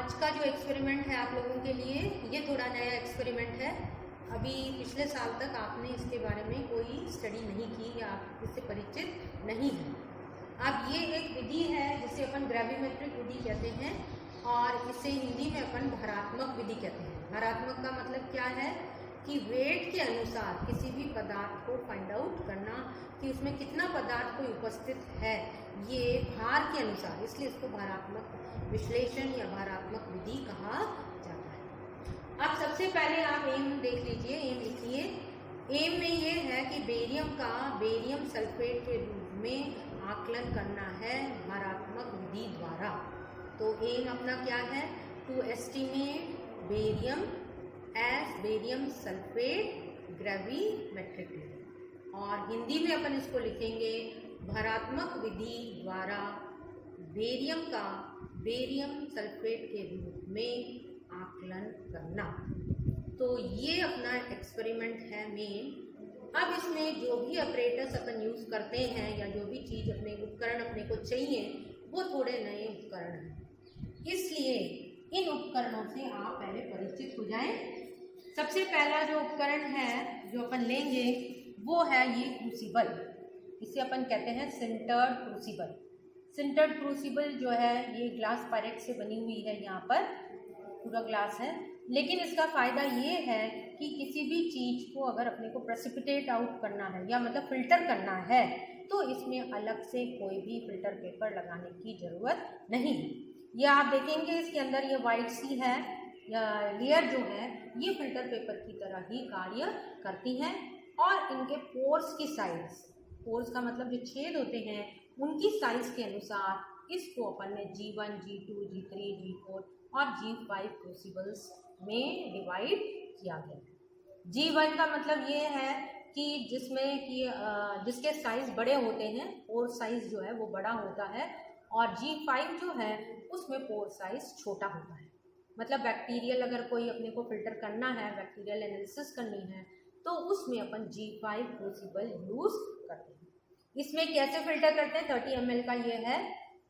आज का जो एक्सपेरिमेंट है आप लोगों के लिए ये थोड़ा नया एक्सपेरिमेंट है। अभी पिछले साल तक आपने इसके बारे में कोई स्टडी नहीं की या आप इससे परिचित नहीं हैं। अब ये एक विधि है जिसे अपन ग्रेविमेट्रिक विधि कहते हैं और इसे हिंदी में अपन भारात्मक विधि कहते हैं। भारात्मक का मतलब क्या है कि वेट के अनुसार किसी भी पदार्थ को फाइंड आउट करना कि उसमें कितना पदार्थ कोई उपस्थित है, ये भार के अनुसार, इसलिए इसको भारात्मक विश्लेषण या भारात्मक विधि कहा जाता है। अब सबसे पहले आप एम देख लीजिए, एम लिखिए। एम में ये है कि बेरियम का बेरियम सल्फेट के रूप में आकलन करना है भारात्मक विधि द्वारा। तो एम अपना क्या है? To estimate barium as barium sulphate gravimetrically, और हिंदी में अपन इसको लिखेंगे भारात्मक विधि द्वारा बेरियम का बेरियम सल्फेट के रूप में आकलन करना। तो ये अपना एक्सपेरिमेंट है मेन। अब इसमें जो भी ऑपरेटर्स अपन यूज़ करते हैं या जो भी चीज़ अपने उपकरण अपने को चाहिए वो थोड़े नए उपकरण हैं, इसलिए इन उपकरणों से आप पहले परिचित हो जाएं। सबसे पहला जो उपकरण है जो अपन लेंगे वो है ये क्रूसिबल। इसे अपन कहते हैं सिंटर्ड क्रूसिबल। सिंटर्ड क्रूसिबल जो है ये ग्लास पायरेट से बनी हुई है, यहाँ पर पूरा ग्लास है। लेकिन इसका फ़ायदा ये है कि किसी भी चीज़ को अगर अपने को प्रेसिपिटेट आउट करना है या मतलब फ़िल्टर करना है तो इसमें अलग से कोई भी फ़िल्टर पेपर लगाने की ज़रूरत नहीं। ये आप देखेंगे इसके अंदर ये वाइट सी है या लेयर जो है ये फ़िल्टर पेपर की तरह ही कार्य करती हैं, और इनके पोर्स की साइज़, पोर्स का मतलब जो छेद होते हैं उनकी साइज़ के अनुसार इसको अपन ने G1, G2, G3, G4 और G5 क्रूसिबल्स में डिवाइड किया गया। G1 का मतलब ये है कि जिसमें कि जिसके साइज़ बड़े होते हैं, पोर साइज़ जो है वो बड़ा होता है, और G5 जो है उसमें पोर साइज़ छोटा होता है। मतलब बैक्टीरियल अगर कोई अपने को फ़िल्टर करना है, बैक्टीरियल एनालिसिस करनी है, तो उसमें अपन G5 क्रूसिबल यूज़ करते हैं। इसमें कैसे फ़िल्टर करते हैं? 30 ml का ये है।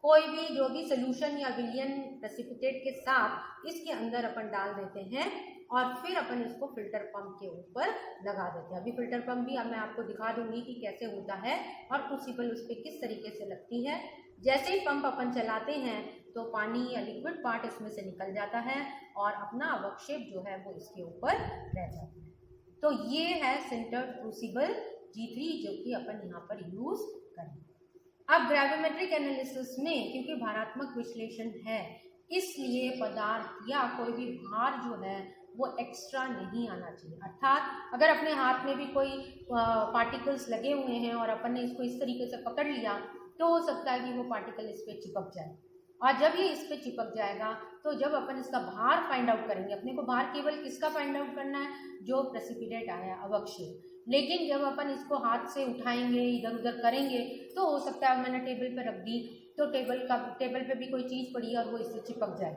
कोई भी जो भी सोल्यूशन या विलियन प्रेसिपिटेट के साथ इसके अंदर अपन डाल देते हैं और फिर अपन इसको फ़िल्टर पंप के ऊपर लगा देते हैं। अभी फ़िल्टर पंप भी अब मैं आपको दिखा दूंगी कि कैसे होता है और क्रूसिबल उस पर किस तरीके से लगती है। जैसे ही पंप अपन चलाते हैं तो पानी या लिक्विड पार्ट इसमें से निकल जाता है और अपना अवक्षेप जो है वो इसके ऊपर रह जाता है। तो ये है सिंटर्ड क्रूसिबल G3 जो कि अपन यहाँ पर यूज़ करेंगे। अब ग्रेविमेट्रिक एनालिसिस में क्योंकि भारात्मक विश्लेषण है, इसलिए पदार्थ या कोई भी भार जो है वो एक्स्ट्रा नहीं आना चाहिए। अर्थात अगर अपने हाथ में भी कोई पार्टिकल्स लगे हुए हैं और अपन ने इसको इस तरीके से पकड़ लिया तो हो सकता है कि वो पार्टिकल इस पर चिपक जाए, और जब ये इस पर चिपक जाएगा तो जब अपन इसका भार फाइंड आउट करेंगे, अपने को भार केवल किसका फाइंड आउट करना है? जो प्रेसिपिटेट आया, अवक्षेप। लेकिन जब अपन इसको हाथ से उठाएंगे, इधर उधर करेंगे, तो हो सकता है मैंने टेबल पर रख दी तो टेबल पे भी कोई चीज़ पड़ी और वो इससे चिपक जाए।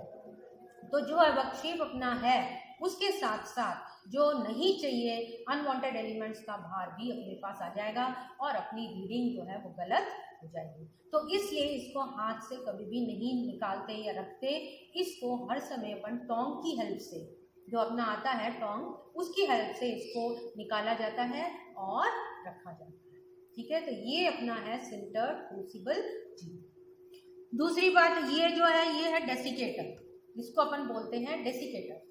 तो जो अवक्षेप अपना है उसके साथ साथ जो नहीं चाहिए अनवांटेड एलिमेंट्स का भार भी अपने पास आ जाएगा और अपनी रीडिंग जो है वो गलत हो जाएगी। तो इसलिए इसको हाथ से कभी भी नहीं निकालते या रखते, इसको हर समय अपन टोंग की हेल्प से, जो अपना आता है टोंग, उसकी हेल्प से इसको निकाला जाता है और रखा जाता है। ठीक है, तो ये अपना है सिंटर्ड क्रूसिबल G। दूसरी बात ये जो है ये है डेसिकेटर, जिसको अपन बोलते हैं डेसिकेटर।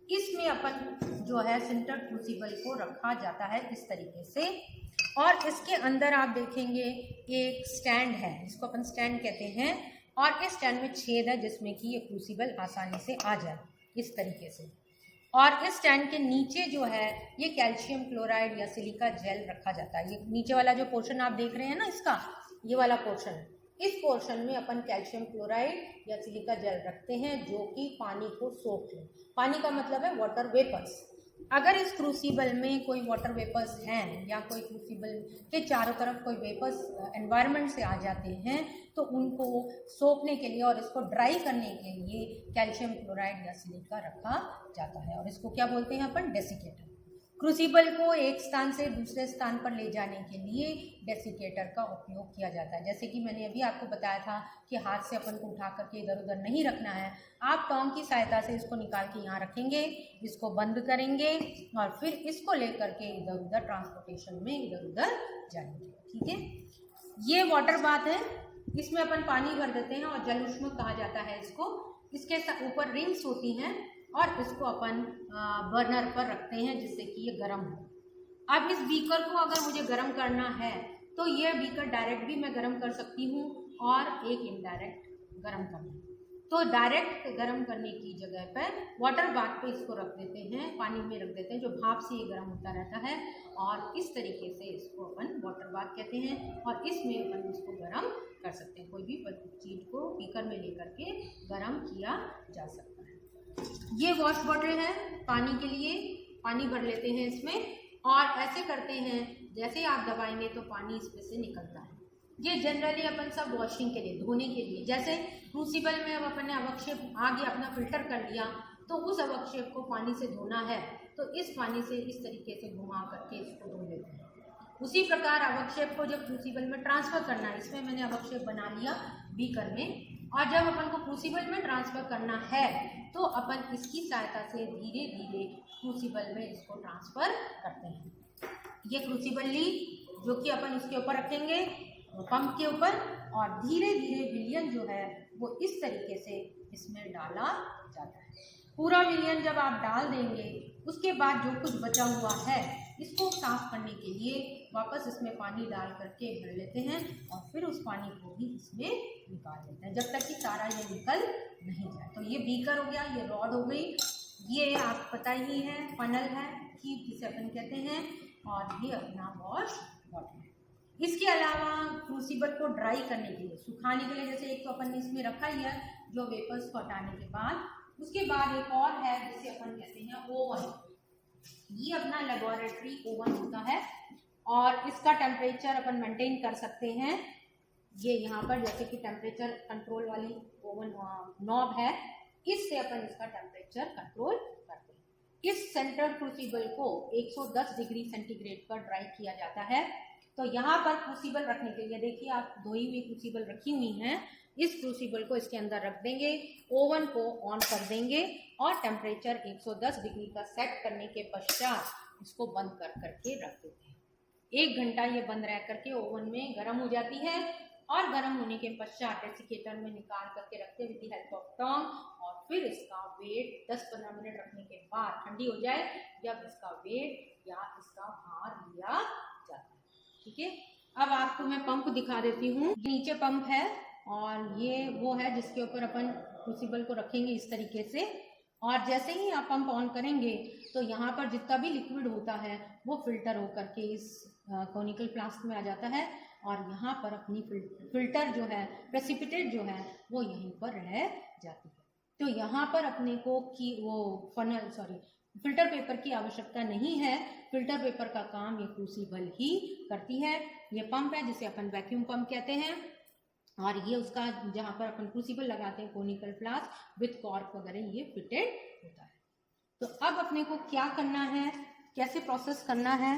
इसमें अपन जो है सिंटर्ड क्रूसिबल को रखा जाता है इस तरीके से, और इसके अंदर आप देखेंगे एक स्टैंड है जिसको अपन स्टैंड कहते हैं, और इस स्टैंड में छेद है जिसमें कि ये क्रूसिबल आसानी से आ जाए इस तरीके से। और इस स्टैंड के नीचे जो है ये कैल्शियम क्लोराइड या सिलिका जेल रखा जाता है। ये नीचे वाला जो पोर्शन आप देख रहे हैं ना, इसका ये वाला पोर्शन, इस पोर्शन में अपन कैल्शियम क्लोराइड या सिलिका जेल रखते हैं जो कि पानी को सोख ले। पानी का मतलब है वाटर वेपर्स। अगर इस क्रूसिबल में कोई वाटर वेपर्स हैं या कोई क्रूसिबल के चारों तरफ कोई वेपर्स एनवायरनमेंट से आ जाते हैं तो उनको सोखने के लिए और इसको ड्राई करने के लिए कैल्शियम क्लोराइड या सिलिका रखा जाता है, और इसको क्या बोलते हैं अपन? डेसिकेटर। क्रूसिबल को एक स्थान से दूसरे स्थान पर ले जाने के लिए डेसिकेटर का उपयोग किया जाता है। जैसे कि मैंने अभी आपको बताया था कि हाथ से अपन को उठा करके इधर उधर नहीं रखना है, आप टोंग की सहायता से इसको निकाल के यहाँ रखेंगे, इसको बंद करेंगे और फिर इसको लेकर के इधर उधर ट्रांसपोर्टेशन में इधर उधर जाएंगे। ठीक है, ये वाटर बाथ है, इसमें अपन पानी भर देते हैं और जल ऊष्मक कहा जाता है इसको। इसके ऊपर रिंग्स होती हैं और इसको अपन बर्नर पर रखते हैं जिससे कि ये गर्म हो। अब इस बीकर को अगर मुझे गर्म करना है तो ये बीकर डायरेक्ट भी मैं गर्म कर सकती हूँ और एक इनडायरेक्ट गर्म करना। तो डायरेक्ट गर्म करने की जगह पर वाटर बाथ पे इसको रख देते हैं, पानी में रख देते हैं, जो भाप से ये गर्म होता रहता है और इस तरीके से इसको अपन वाटर बाथ कहते हैं और इसमें अपन इसको गर्म कर सकते हैं। कोई भी चीज़ को बीकर में लेकर के गर्म किया जा सकता है। ये वॉश बॉटल है, पानी के लिए पानी भर लेते हैं इसमें और ऐसे करते हैं जैसे आप दबाएंगे तो पानी इसमें से निकलता है। ये जनरली अपन सब वॉशिंग के लिए, धोने के लिए, जैसे क्रूसिबल में अब अपन ने अवक्षेप आगे अपना फिल्टर कर लिया तो उस अवक्षेप को पानी से धोना है तो इस पानी से इस तरीके से घुमा करके इसको धो लेते हैं। उसी प्रकार अवक्षेप को जब क्रूसिबल में ट्रांसफ़र करना है, इसमें मैंने अवक्षेप बना लिया बीकर में, और जब अपन को क्रूसिबल में ट्रांसफ़र करना है तो अपन इसकी सहायता से धीरे धीरे क्रूसिबल में इसको ट्रांसफ़र करते हैं। ये क्रूसिबल ली जो कि अपन इसके ऊपर रखेंगे पंप के ऊपर और धीरे धीरे विलयन जो है वो इस तरीके से इसमें डाला जाता है। पूरा विलयन जब आप डाल देंगे उसके बाद जो कुछ बचा हुआ है इसको साफ करने के लिए वापस इसमें पानी डाल करके भर लेते हैं और फिर उस पानी को भी इसमें निकाल लेते हैं जब तक कि सारा ये निकल नहीं जाए। तो ये बीकर हो गया, ये रॉड हो गई, ये आप पता ही है फनल है कि जिसे अपन कहते हैं, और ये अपना वॉश बॉटल है। इसके अलावा क्रूसिबल को ड्राई करने के लिए, सुखाने के लिए, जैसे एक तो अपन ने इसमें रखा ही है जो वेपर्स को हटाने के बाद, उसके बाद एक और है जिसे अपन कहते हैं ओवन। ये अपना लेबोरेटरी ओवन होता है और इसका टेम्परेचर अपन मेंटेन कर सकते हैं। ये यहाँ पर जैसे कि टेम्परेचर कंट्रोल वाली ओवन नॉब है, इससे अपन इसका टेम्परेचर कंट्रोल करते हैं। इस सेंट्रल क्रूसिबल को 110 डिग्री सेंटीग्रेड पर ड्राई किया जाता है। तो यहाँ पर क्रूसिबल रखने के लिए देखिए आप धोई हुई क्रूसिबल रखी हुई हैं, इस क्रूसिबल को इसके अंदर रख देंगे, ओवन को ऑन कर देंगे और टेम्परेचर 110 डिग्री का सेट करने के पश्चात इसको बंद कर करके रख देते हैं। 1 घंटा ये बंद रह करके ओवन में गर्म हो जाती है और गर्म होने के पश्चात डेसिकेटर में निकाल करके रखते हैं with the help of Tong और फिर इसका वेट 10-15 मिनट रखने के बाद ठंडी हो जाए जब इसका वेट या इसका भार लिया जाता है। ठीक है, अब आपको मैं पंप दिखा देती हूँ। नीचे पंप है और ये वो है जिसके ऊपर अपन क्रूसिबल को रखेंगे इस तरीके से, और जैसे ही आप पंप ऑन करेंगे तो यहाँ पर जितना भी लिक्विड होता है वो फिल्टर होकर के इस कोनिकल फ्लास्क में आ जाता है और यहाँ पर अपनी फिल्टर जो है, प्रेसिपिटेट जो है वो यहीं पर रह जाती है। तो यहाँ पर अपने को की वो फिल्टर पेपर की आवश्यकता नहीं है, फिल्टर पेपर का काम ये क्रूसिबल ही करती है। ये पंप है जिसे अपन वैक्यूम पंप कहते हैं और ये उसका जहाँ पर अपन क्रूसिबल लगाते हैं कोनिकल फ्लास्क विथ कॉर्क वगैरह ये फिटेड होता है। तो अब अपने को क्या करना है, कैसे प्रोसेस करना है,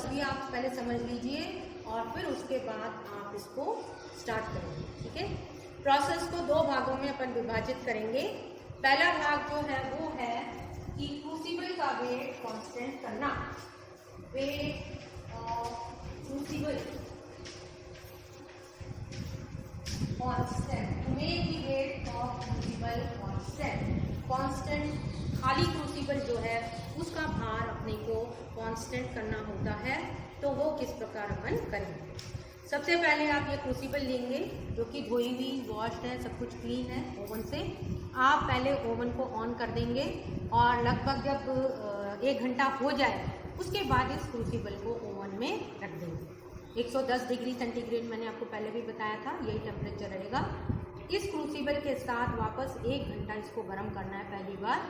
ये आप पहले समझ लीजिए और फिर उसके बाद आप इसको स्टार्ट करेंगे। ठीक है, प्रोसेस को 2 भागों में अपन विभाजित करेंगे। पहला भाग जो है वो है कि क्रूसिबल का वेट कांस्टेंट करना, weight of crucible constant, make the weight of crucible constant. खाली क्रूसिबल जो है उसका भार अपने को कांस्टेंट करना होता है, तो वो किस प्रकार अपन करेंगे। सबसे पहले आप ये क्रूसिबल लेंगे जो कि धोई हुई वॉश्ड है, सब कुछ क्लीन है ओवन से। आप पहले ओवन को ऑन कर देंगे और लगभग जब 1 घंटा हो जाए उसके बाद इस क्रूसिबल को ओवन में रख देंगे। 110 डिग्री सेंटीग्रेड मैंने आपको पहले भी बताया था, यही टेम्परेचर रहेगा। इस क्रूसिबल के साथ वापस 1 घंटा इसको गर्म करना है पहली बार,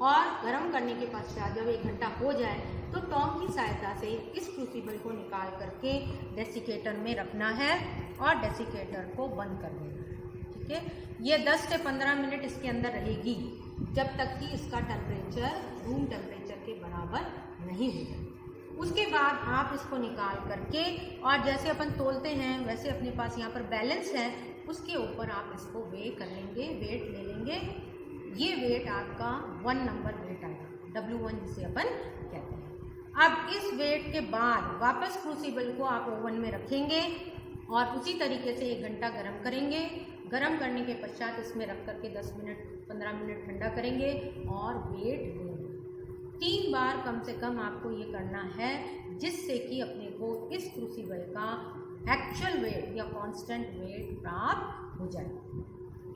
और गर्म करने के पश्चात जब 1 घंटा हो जाए तो टोंग की सहायता से इस क्रूसिबल को निकाल करके डेसिकेटर में रखना है और डेसिकेटर को बंद कर देना है। ठीक है, ये 10 से 15 मिनट इसके अंदर रहेगी जब तक कि इसका टेम्परेचर रूम टेम्परेचर के बराबर नहीं होगा। उसके बाद आप इसको निकाल करके, और जैसे अपन तोलते हैं वैसे अपने पास यहाँ पर बैलेंस है, उसके ऊपर आप इसको वे कर लेंगे, वेट ले लेंगे। ये वेट आपका 1 नंबर वेट आएगा, W1 जिसे अपन कहते हैं। अब इस वेट के बाद वापस क्रूसिबल को आप ओवन में रखेंगे और उसी तरीके से 1 घंटा गर्म करेंगे। गर्म करने के पश्चात इसमें रख करके 10 मिनट 15 मिनट ठंडा करेंगे और वेट लेंगे। 3 बार कम से कम आपको ये करना है, जिससे कि अपने को इस क्रूसिबल का एक्चुअल वेट या कांस्टेंट वेट प्राप्त हो जाए।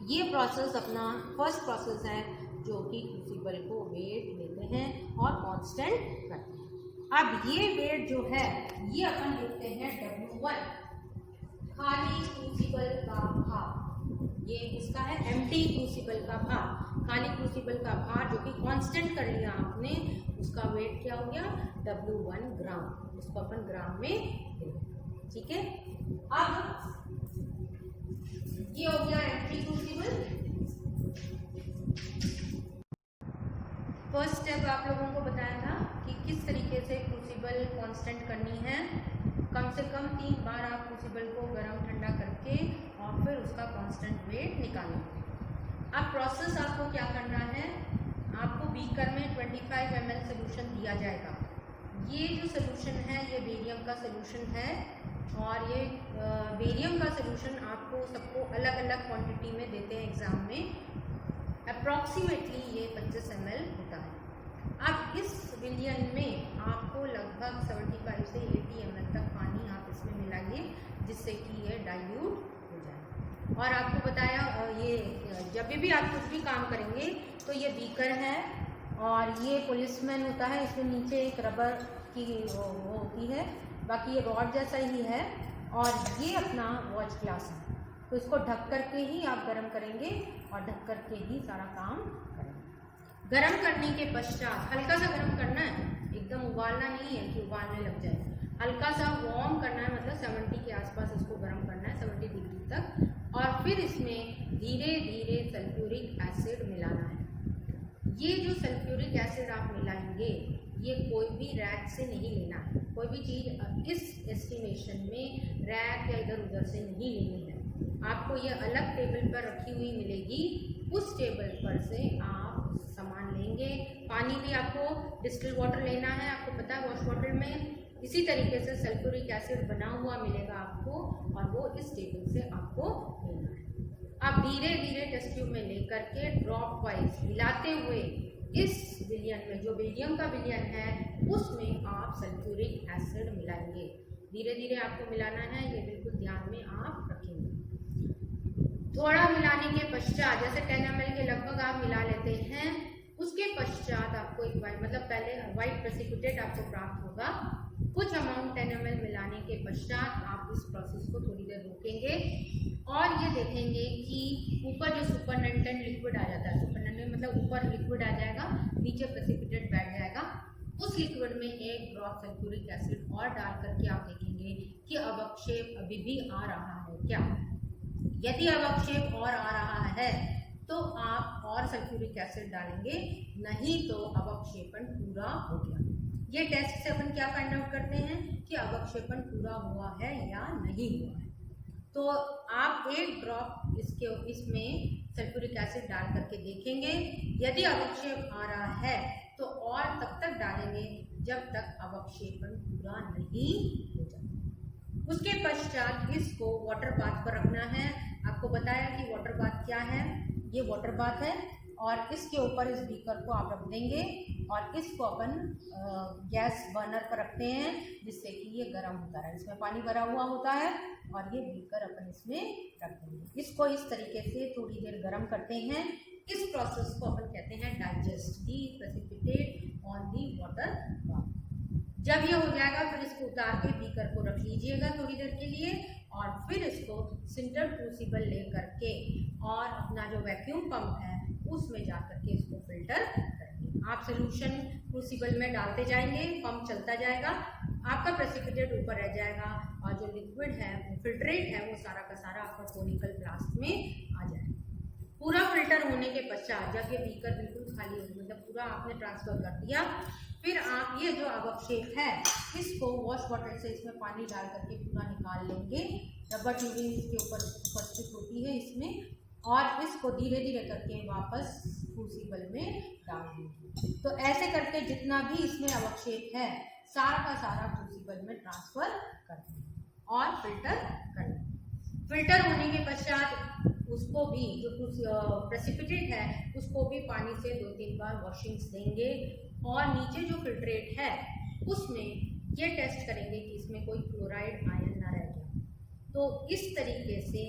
ये प्रोसेस अपना फर्स्ट प्रोसेस है, जो कि क्रूसिबल को वेट लेते हैं और कांस्टेंट करते हैं। अब ये वेट जो है ये अपन लिखते हैं W1, खाली क्रूसिबल का भार। ये इसका है एम्प्टी क्रूसिबल का भार, खाली क्रूसिबल का भार जो कि कांस्टेंट कर लिया आपने, उसका वेट क्या हो गया W1 ग्राम। उसको अपन ग्राम में देंगे, ठीक है। अब ये हो गया एम्प्टी क्रूसिबल। फर्स्ट स्टेप आप लोगों को बताया था कि किस तरीके से क्रूसिबल कांस्टेंट करनी है। कम से कम 3 बार आप क्रूसिबल को गर्म ठंडा करके और फिर उसका कांस्टेंट वेट निकालेंगे। अब प्रोसेस आपको क्या करना है, आपको बीकर में 25 ml सोल्यूशन दिया जाएगा। ये जो सोल्यूशन है ये बेरियम का सोल्यूशन है, और ये बेरियम का सोल्यूशन आपको सबको अलग अलग क्वांटिटी में देते हैं एग्ज़ाम में। अप्रॉक्सीमेटली ये 25 ml होता है। अब इस विलियन में आपको लगभग 75 से 80 ml तक पानी आप इसमें मिलाइए, जिससे कि ये डाइल्यूट हो जाए। और आपको बताया ये जब भी आप कुछ भी काम करेंगे तो ये बीकर है और ये पुलिसमैन होता है, इसमें नीचे एक रबर की वो होती है, बाकी ये रॉड जैसा ही है, और ये अपना वॉच ग्लास है। तो इसको ढक करके ही आप गर्म करेंगे और ढक करके ही सारा काम करेंगे। गर्म करने के पश्चात हल्का सा गर्म करना है, एकदम उबालना नहीं है कि उबालने लग जाए, हल्का सा वार्म करना है, मतलब 70 के आसपास इसको गर्म करना है, 70 डिग्री तक। और फिर इसमें धीरे धीरे सल्फ्यूरिक एसिड मिलाना है। ये जो सल्फ्यूरिक एसिड आप मिलाएंगे ये कोई भी रैक से नहीं लेना है, कोई भी चीज़ इस एस्टिमेशन में रैक या इधर उधर से नहीं लेनी है। आपको ये अलग टेबल पर रखी हुई मिलेगी, उस टेबल पर से आप सामान लेंगे। पानी भी आपको डिस्टिल वाटर लेना है, आपको पता है वॉश वाटर में इसी तरीके से सल्फ्यूरिक एसिड बना हुआ मिलेगा आपको, और वो इस टेबल से आपको लेना है। आप धीरे धीरे टेस्ट ट्यूब में लेकर के ड्रॉप वाइज मिलाते हुए इस विलियन में, जो बेरियम का विलियन है, उसमें आप सल्फ्यूरिक एसिड मिलाएंगे। धीरे धीरे आपको मिलाना है, ये बिल्कुल ध्यान में आप रखेंगे। थोड़ा मिलाने के पश्चात, जैसे 10 ml के लगभग आप मिला लेते हैं, उसके पश्चात आपको एक वाइट, मतलब पहले वाइट प्रेसिपिटेट आपको प्राप्त होगा। कुछ अमाउंट 10 ml मिलाने के पश्चात आप इस प्रोसेस को थोड़ी देर रोकेंगे और ये देखेंगे कि ऊपर जो सुपरनेटेंट लिक्विड आ जाता है, सुपरनेटेंट मतलब ऊपर लिक्विड आ जाएगा, नीचे प्रेसिपिटेट बैठ जाएगा। उस लिक्विड में 1 ड्रॉप सल्फ्यूरिक एसिड और डाल करके आप देखेंगे कि अवक्षेप अभी भी आ रहा है क्या। यदि अवक्षेप और आ रहा है तो आप और सल्फ्यूरिक एसिड डालेंगे, नहीं तो अवक्षेपण पूरा हो गया। ये टेस्ट से अपन क्या फाइंड आउट करते हैं कि अवक्षेपण पूरा हुआ है या नहीं हुआ है। तो आप 1 ड्रॉप इसमें सल्फ्यूरिक एसिड डाल करके देखेंगे। यदि अवक्षेप आ रहा है तो और तब तक डालेंगे जब तक अवक्षेपण पूरा नहीं हो जाता। उसके पश्चात इसको वाटर बाथ पर रखना है। आपको बताया कि वाटर बाथ क्या है, ये वाटर बाथ है, और इसके ऊपर इस बीकर को आप रख देंगे और इसको अपन गैस बर्नर पर रखते हैं, जिससे कि ये गर्म होता है। इसमें पानी भरा हुआ होता है और ये बीकर अपन इसमें रख देंगे। इसको इस तरीके से थोड़ी देर गर्म करते हैं। इस प्रोसेस को अपन कहते हैं digest the precipitate on the water bath. जब ये हो जाएगा फिर इसको उतार के बीकर को रख लीजिएगा थोड़ी देर के लिए, और फिर इसको सिंटर क्रूसिबल ले करके और अपना जो वैक्यूम पंप है उसमें जा करके इसको फिल्टर करेंगे। आप सोल्यूशन क्रूसिबल में डालते जाएंगे, पंप चलता जाएगा, आपका प्रेसिपिटेट ऊपर रह जाएगा और जो लिक्विड है वो फिल्ट्रेट है वो सारा का सारा आपका कोनिकल फ्लास्क में आ जाएगा। पूरा फिल्टर होने के पश्चात जब ये बीकर बिल्कुल खाली हो, मतलब पूरा आपने ट्रांसफर कर दिया, फिर आप ये जो अवक्षेप है इसको वॉश वाटर से इसमें पानी डाल करके पूरा निकाल लेंगे। रबर ट्यूबिंग इसके ऊपर उपस्थित होती है इसमें, और इसको धीरे धीरे करके वापस क्रूसिबल में डाल देंगे। तो ऐसे करके जितना भी इसमें अवक्षेप है सारा का सारा क्रूसिबल में ट्रांसफर कर देंगे और फिल्टर कर देंगे। फिल्टर होने के पश्चात उसको भी जो प्रेसिपिटेट है उसको भी पानी से 2-3 बार वॉशिंग्स देंगे, और नीचे जो फिल्ट्रेट है उसमें ये टेस्ट करेंगे कि इसमें कोई क्लोराइड आयन ना रह गया। तो इस तरीके से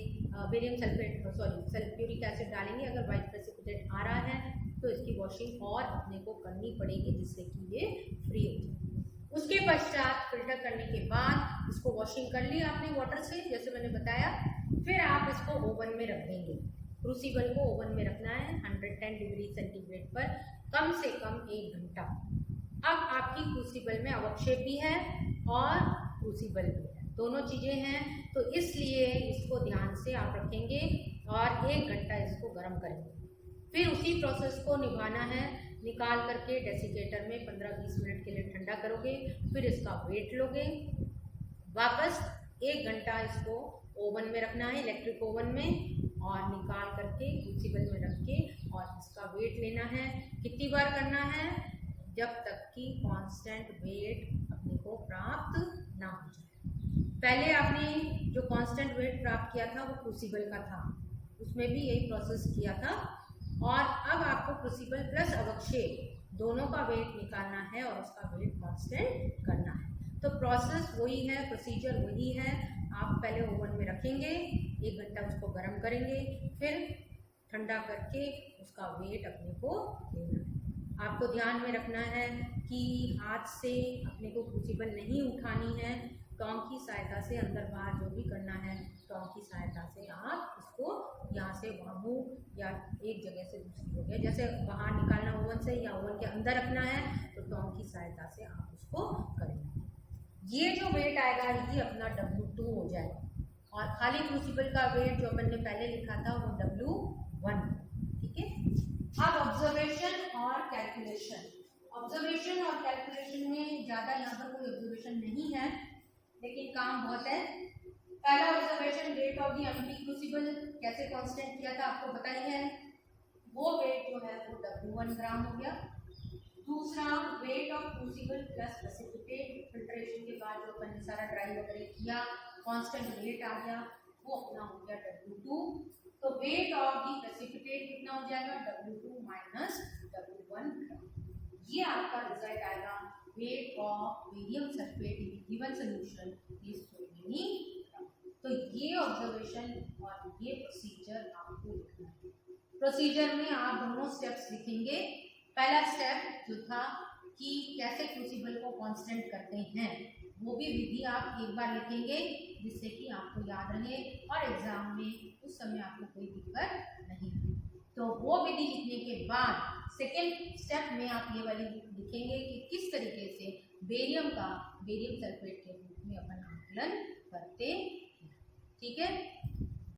बेरियम सल्फेट सल्फ्यूरिक एसिड डालेंगे। अगर वाइट प्रेसिपिटेट आ रहा है तो इसकी वॉशिंग और अपने को करनी पड़ेगी जिससे कि ये फ्री हो जाए। उसके पश्चात फिल्टर करने के बाद इसको वॉशिंग कर ली आपने वाटर से, जैसे मैंने बताया। फिर आप इसको ओवन में रख देंगे। क्रूसिबल को ओवन में रखना है 110 डिग्री सेंटीग्रेड पर कम से कम 1 घंटा। अब आपकी क्रूसिबल में अवक्षेप भी है और क्रूसिबल भी है, दोनों चीज़ें हैं, तो इसलिए इसको ध्यान से आप रखेंगे और 1 घंटा इसको गर्म करेंगे। फिर उसी प्रोसेस को निभाना है, निकाल करके डेसिकेटर में 15-20 मिनट के लिए ठंडा करोगे, फिर इसका वेट लोगे, वापस 1 घंटा इसको ओवन में रखना है, इलेक्ट्रिक ओवन में, और निकाल करके क्रूसिबल में रख के और इसका वेट लेना है। कितनी बार करना है? जब तक कि कांस्टेंट वेट अपने को प्राप्त ना हो जाए। पहले आपने जो कांस्टेंट वेट प्राप्त किया था वो क्रूसिबल का था, उसमें भी यही प्रोसेस किया था, और अब आपको क्रूसिबल प्लस अवक्षेप दोनों का वेट निकालना है और उसका वेट कांस्टेंट करना है। तो प्रोसेस वही है, प्रोसीजर वही है। आप पहले ओवन में रखेंगे, 1 घंटा उसको गर्म करेंगे, फिर ठंडा करके उसका वेट अपने को लेना है। आपको ध्यान में रखना है कि हाथ से अपने को क्रूसिबल नहीं उठानी है, टोंग की सहायता से अंदर बाहर जो भी करना है टोंग की सहायता से आप इसको यहाँ से वहाँ मूव या एक जगह से दूसरी जगह, जैसे बाहर निकालना ओवन से या ओवन के अंदर रखना है तो टोंग की सहायता से आप उसको करेंगे। ये जो वेट आएगा ये अपना W2 हो जाएगा, और खाली क्रूसिबल का वेट जो मैंने पहले लिखा था वो W1। ठीक है। अब ऑब्जर्वेशन और कैलकुलेशन। ऑब्जर्वेशन और कैलकुलेशन में ज़्यादा यहाँ पर कोई ऑब्जर्वेशन नहीं है, लेकिन काम बहुत है। पहला observation, weight of the empty crucible कैसे कांस्टेंट किया था आपको पता ही है, वो वेट जो है वो W1 ग्राम हो गया। दूसरा, weight of crucible plus precipitate, filtration के बाद जो अपन ने सारा ड्राई वगैरह किया, कांस्टेंट वेट आ गया, वो अपना हो गया W2। तो वेट ऑफ दी प्रेसिपिटेट कितना हो जाएगा? W2 माइनस W1 ग्राम। ये आपका रिजल्ट आएगा। Weight of barium sulphate in given solution is so many gram. तो ये ऑब्जर्वेशन और ये प्रोसीजर आपको लिखना है। प्रोसीजर में आप दोनों स्टेप्स लिखेंगे। पहला स्टेप जो था कि कैसे क्रूसिबल को कांस्टेंट करते हैं, वो भी विधि आप एक बार लिखेंगे जिससे कि आपको याद रहे और एग्जाम में उस समय आपको कोई दिक्कत नहीं हो। तो वो विधि लिखने के बाद सेकेंड स्टेप में आप ये वाली लिखेंगे कि किस तरीके से बेरियम का बेरियम सल्फेट के रूप में अपन आंकलन करते हैं। ठीक है।